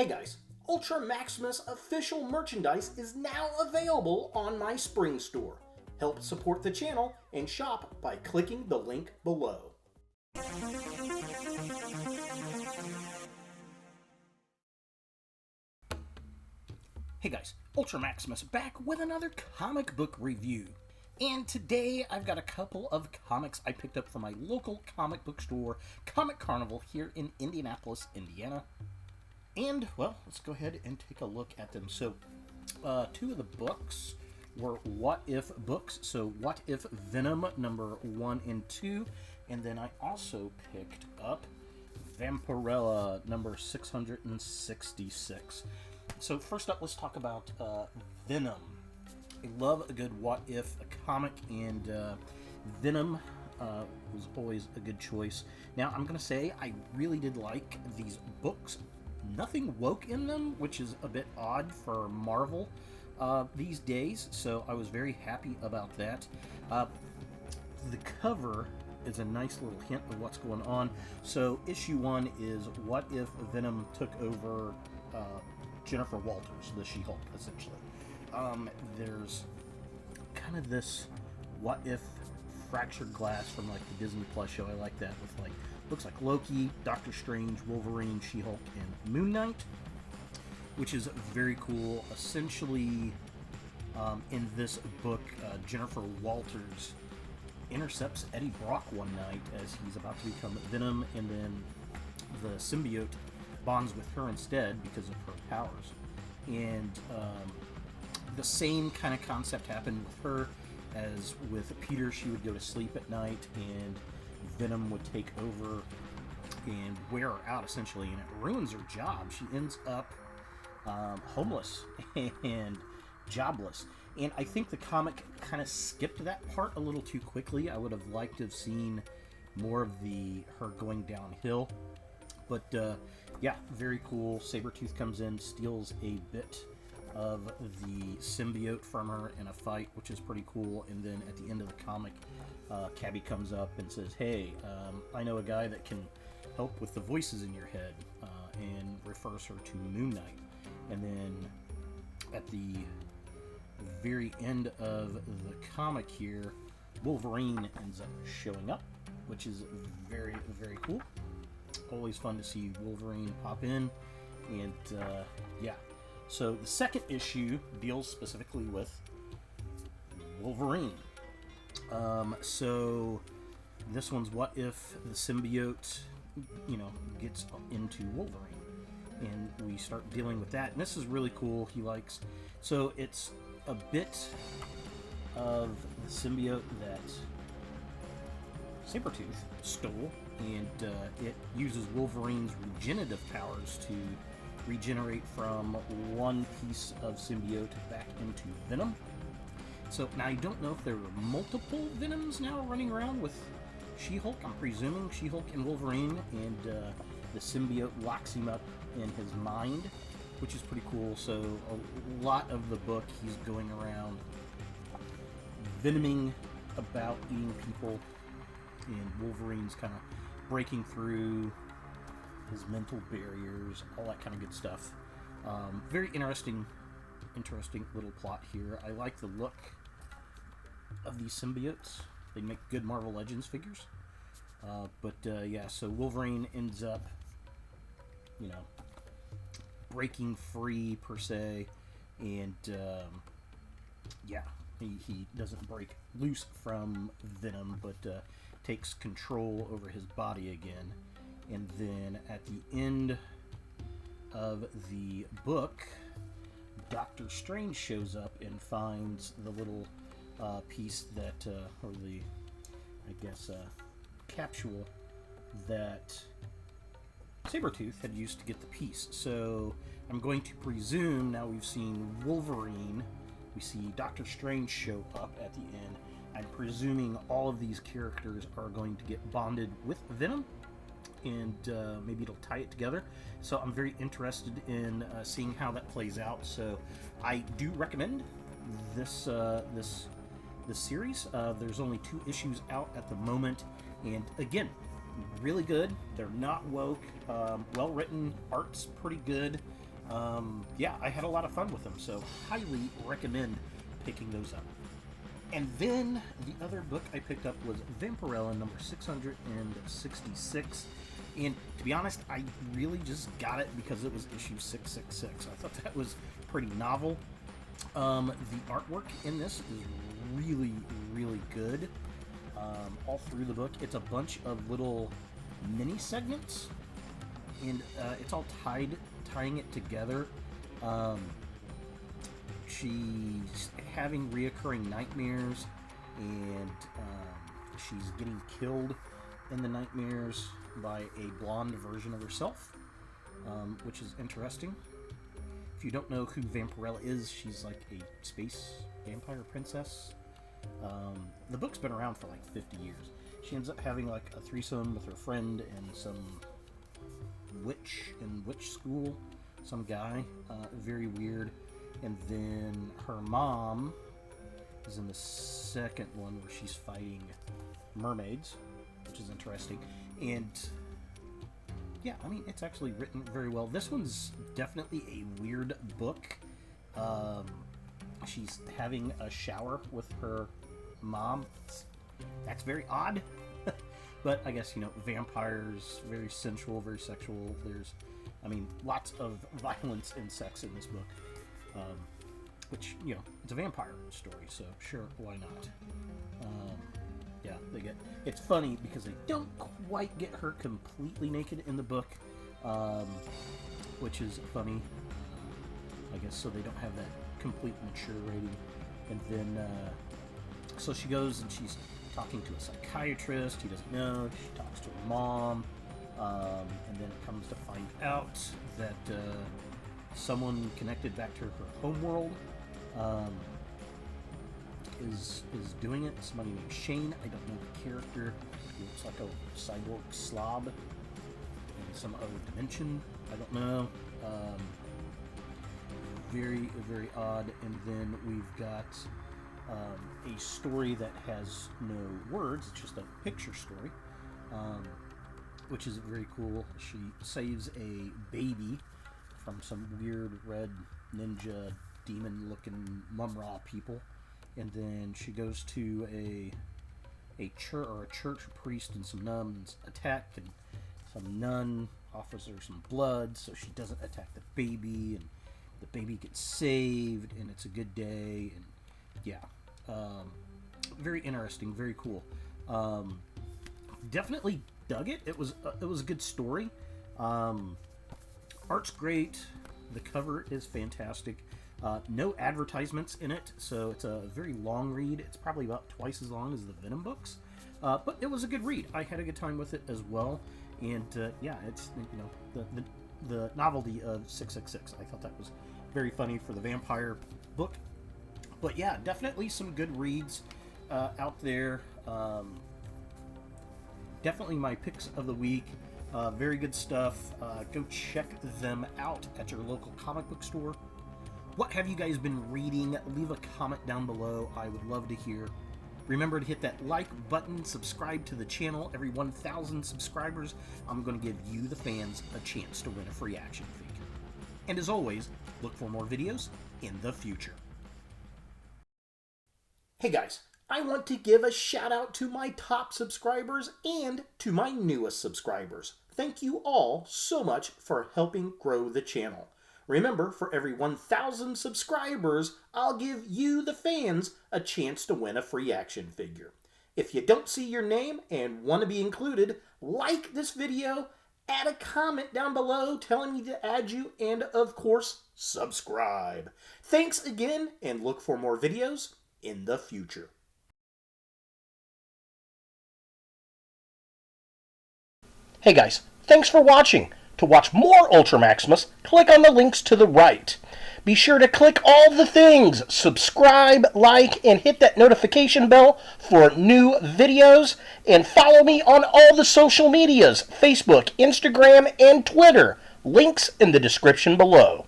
Hey guys, Ultra Maximus official merchandise is now available on my Spring store. Help support the channel and shop by clicking the link below. Hey guys, Ultra Maximus back with another comic book review. And today I've got a couple of comics I picked up from my local comic book store, Comic Carnival, here in Indianapolis, Indiana. And, well, let's go ahead and take a look at them. So, two of the books were What If books. So, What If Venom number 1 and 2. And then I also picked up Vampirella number 666. So, first up, let's talk about Venom. I love a good What If comic, and Venom was always a good choice. Now, I'm going to say I really did like these books. Nothing woke in them, which is a bit odd for Marvel these days, so I was very happy about that. The cover is a nice little hint of what's going on. So issue 1 is what if Venom took over Jennifer Walters, the She-Hulk, essentially. There's kind of this what if fractured glass from like the Disney Plus show. I like that, with like looks like Loki, Doctor Strange, Wolverine, She-Hulk, and Moon Knight, which is very cool. Essentially, in this book, Jennifer Walters intercepts Eddie Brock one night as he's about to become Venom, and then the symbiote bonds with her instead because of her powers. And the same kind of concept happened with her as with Peter. She would go to sleep at night, and Venom would take over and wear her out, essentially, and it ruins her job. She ends up homeless and jobless. And I think the comic kind of skipped that part a little too quickly. I would have liked to have seen more of her going downhill. But yeah, very cool. Sabretooth comes in, steals a bit of the symbiote from her in a fight, which is pretty cool. And then at the end of the comic, Cabby comes up and says, hey, I know a guy that can help with the voices in your head, and refers her to Moon Knight. And then at the very end of the comic here, Wolverine ends up showing up, which is very, very cool. Always fun to see Wolverine pop in. And yeah, so the second issue deals specifically with Wolverine. So this one's what if the symbiote, gets into Wolverine, and we start dealing with that. And this is really cool. He likes, so it's a bit of the symbiote that Sabretooth stole, and it uses Wolverine's regenerative powers to regenerate from one piece of symbiote back into Venom. So now I don't know if there are multiple Venoms now running around with She-Hulk. I'm presuming She-Hulk and Wolverine, and the symbiote locks him up in his mind, which is pretty cool. So a lot of the book, he's going around venoming about eating people, and Wolverine's kind of breaking through his mental barriers, all that kind of good stuff. Very interesting little plot here. I like the look of these symbiotes. They make good Marvel Legends figures. But yeah, so Wolverine ends up, breaking free, per se, and yeah, he doesn't break loose from Venom, but takes control over his body again. And then at the end of the book, Doctor Strange shows up and finds the little piece that, or the, capsule that Sabretooth had used to get the piece. So I'm going to presume, now we've seen Wolverine, we see Doctor Strange show up at the end. I'm presuming all of these characters are going to get bonded with Venom, and maybe it'll tie it together. So I'm very interested in seeing how that plays out. So I do recommend this series. There's only 2 issues out at the moment, and again, really good. They're not woke. Well written. Art's pretty good. Yeah, I had a lot of fun with them, so highly recommend picking those up. And then the other book I picked up was Vampirella number 666. And to be honest, I really just got it because it was issue 666. I thought that was pretty novel. The artwork in this is really, really good. All through the book, it's a bunch of little mini segments, and it's all tying it together. She's having reoccurring nightmares, and she's getting killed in the nightmares by a blonde version of herself, which is interesting. If you don't know who Vampirella is, she's like a space vampire princess. The book's been around for like 50 years. She ends up having like a threesome with her friend and some witch in witch school, some guy, very weird. And then her mom is in the second one where she's fighting mermaids, which is interesting. And yeah, I mean, it's actually written very well. This one's definitely a weird book. She's having a shower with her mom. That's very odd. But I guess, you know, vampires, very sensual, very sexual. There's, I mean, lots of violence and sex in this book. Which, you know, it's a vampire story, so sure, why not? Yeah, it's funny because they don't quite get her completely naked in the book, which is funny, I guess, so they don't have that complete mature rating. And then, so she goes and she's talking to a psychiatrist. He doesn't know. She talks to her mom, and then it comes to find out that someone connected back to her homeworld is doing it. Somebody named Shane. I don't know the character. He looks like a cyborg slob in some other dimension. I don't know. Very, very odd. And then we've got a story that has no words. It's just a picture story, which is very cool. She saves a baby from some weird red ninja demon-looking Mumra people, and then she goes to a church priest and some nuns attack, and some nun offers her some blood so she doesn't attack the baby, and the baby gets saved, and it's a good day. And yeah, very interesting, very cool. Definitely dug it. It was a good story. Art's great. The cover is fantastic. No advertisements in it, so it's a very long read. It's probably about twice as long as the Venom books, but it was a good read. I had a good time with it as well, and yeah, it's, you know, the novelty of 666. I thought that was very funny for the vampire book. But yeah, definitely some good reads out there. Definitely my picks of the week. Very good stuff. Go check them out at your local comic book store. What have you guys been reading? Leave a comment down below. I would love to hear. Remember to hit that like button, subscribe to the channel. Every 1,000 subscribers, I'm going to give you, the fans, a chance to win a free action figure. And as always, look for more videos in the future. Hey guys, I want to give a shout out to my top subscribers and to my newest subscribers. Thank you all so much for helping grow the channel. Remember, for every 1,000 subscribers, I'll give you, the fans, a chance to win a free action figure. If you don't see your name and want to be included, like this video, add a comment down below telling me to add you, and of course, subscribe. Thanks again, and look for more videos in the future. Hey guys, thanks for watching. To watch more Ultra Maximus, click on the links to the right. Be sure to click all the things, subscribe, like, and hit that notification bell for new videos, and follow me on all the social medias, Facebook, Instagram, and Twitter. Links in the description below.